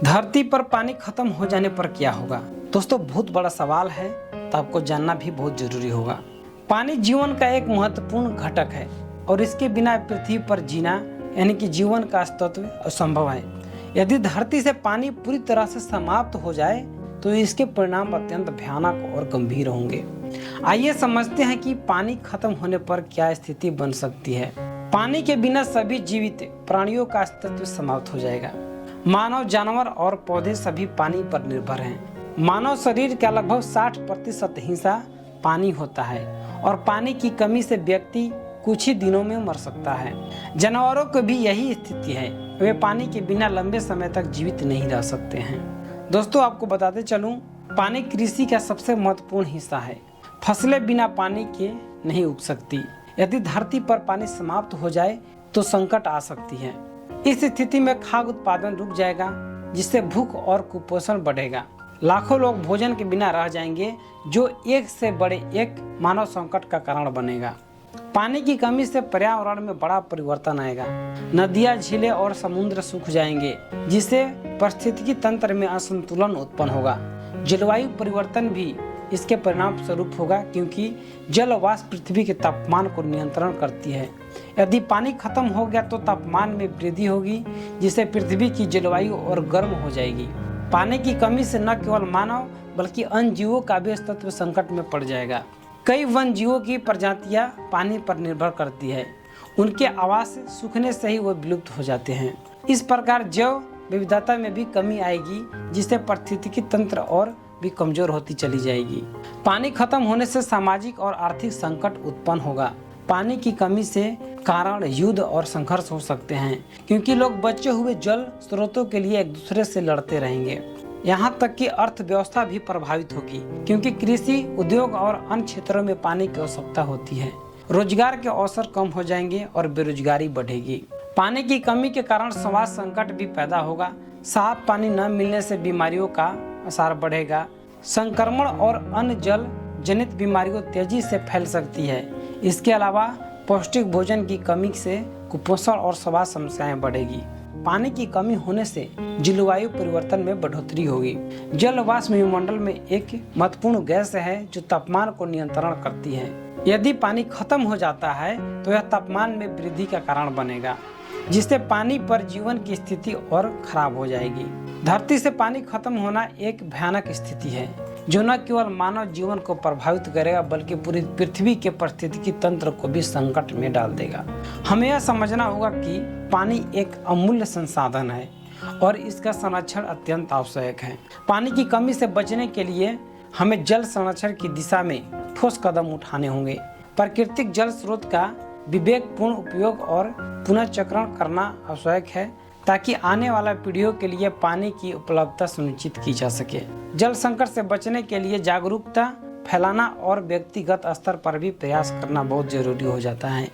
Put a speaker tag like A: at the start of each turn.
A: धरती पर पानी खत्म हो जाने पर क्या होगा? दोस्तों, बहुत बड़ा सवाल है, तो आपको जानना भी बहुत जरूरी होगा। पानी जीवन का एक महत्वपूर्ण घटक है और इसके बिना पृथ्वी पर जीना यानी कि जीवन का अस्तित्व असंभव है। यदि धरती से पानी पूरी तरह से समाप्त हो जाए तो इसके परिणाम अत्यंत भयानक और गंभीर होंगे। आइए समझते हैं कि पानी खत्म होने पर क्या स्थिति बन सकती है। पानी के बिना सभी जीवित प्राणियों का अस्तित्व समाप्त हो जाएगा। मानव, जानवर और पौधे सभी पानी पर निर्भर हैं। मानव शरीर का लगभग 60% हिस्सा पानी होता है और पानी की कमी से व्यक्ति कुछ ही दिनों में मर सकता है। जानवरों की भी यही स्थिति है, वे पानी के बिना लंबे समय तक जीवित नहीं रह सकते हैं। दोस्तों, आपको बताते चलूं, पानी कृषि का सबसे महत्वपूर्ण हिस्सा है। फसलें बिना पानी के नहीं उग सकती। यदि धरती पर पानी समाप्त हो जाए तो संकट आ सकती है। इस स्थिति में खाद्य उत्पादन रुक जाएगा, जिससे भूख और कुपोषण बढ़ेगा। लाखों लोग भोजन के बिना रह जाएंगे, जो एक से बड़े एक मानव संकट का कारण बनेगा। पानी की कमी से पर्यावरण में बड़ा परिवर्तन आएगा। नदियां, झीलें और समुद्र सूख जाएंगे, जिससे पारिस्थितिकी तंत्र में असंतुलन उत्पन्न होगा। जलवायु परिवर्तन भी इसके परिणाम स्वरूप होगा, क्योंकि जल वाष्प पृथ्वी के तापमान को नियंत्रण करती है। यदि पानी खत्म हो गया तो तापमान में वृद्धि होगी, जिससे पृथ्वी की जलवायु और गर्म हो जाएगी। पानी की कमी से न केवल मानव बल्कि अन्य जीवों का भी अस्तित्व संकट में पड़ जाएगा। कई वन जीवों की प्रजातियां पानी पर निर्भर करती है। उनके आवास सूखने से ही वो विलुप्त हो जाते हैं। इस प्रकार जैव विविधता में भी कमी आएगी, जिससे पारिस्थितिकी तंत्र और भी कमजोर होती चली जाएगी। पानी खत्म होने से सामाजिक और आर्थिक संकट उत्पन्न होगा। पानी की कमी से कारण युद्ध और संघर्ष हो सकते हैं, क्योंकि लोग बचे हुए जल स्रोतों के लिए एक दूसरे से लड़ते रहेंगे। यहाँ तक कि अर्थव्यवस्था भी प्रभावित होगी, क्योंकि कृषि, उद्योग और अन्य क्षेत्रों में पानी की आवश्यकता होती है। रोजगार के अवसर कम हो जाएंगे और बेरोजगारी बढ़ेगी। पानी की कमी के कारण स्वास्थ्य संकट भी पैदा होगा। साफ पानी न मिलने से बीमारियों का असर बढ़ेगा। संक्रमण और अन्य जल जनित बीमारियों तेजी से फैल सकती है। इसके अलावा पौष्टिक भोजन की कमी से कुपोषण और स्वास्थ्य समस्याएं बढ़ेगी। पानी की कमी होने से जलवायु परिवर्तन में बढ़ोतरी होगी। जल वाष्प वायुमंडल में एक महत्वपूर्ण गैस है जो तापमान को नियंत्रण करती है। यदि पानी खत्म हो जाता है तो यह तापमान में वृद्धि का कारण बनेगा, जिससे पानी पर जीवन की स्थिति और खराब हो जाएगी। धरती से पानी खत्म होना एक भयानक स्थिति है, जो न केवल मानव जीवन को प्रभावित करेगा बल्कि पूरी पृथ्वी के पारिस्थितिकी तंत्र को भी संकट में डाल देगा। हमें यह समझना होगा कि पानी एक अमूल्य संसाधन है और इसका संरक्षण अत्यंत आवश्यक है। पानी की कमी से बचने के लिए हमें जल संरक्षण की दिशा में ठोस कदम उठाने होंगे। प्राकृतिक जल स्रोत का विवेकपूर्ण उपयोग और पुनर्चक्रण करना आवश्यक है, ताकि आने वाला पीढ़ियों के लिए पानी की उपलब्धता सुनिश्चित की जा सके। जल संकट से बचने के लिए जागरूकता फैलाना और व्यक्तिगत स्तर पर भी प्रयास करना बहुत जरूरी हो जाता है।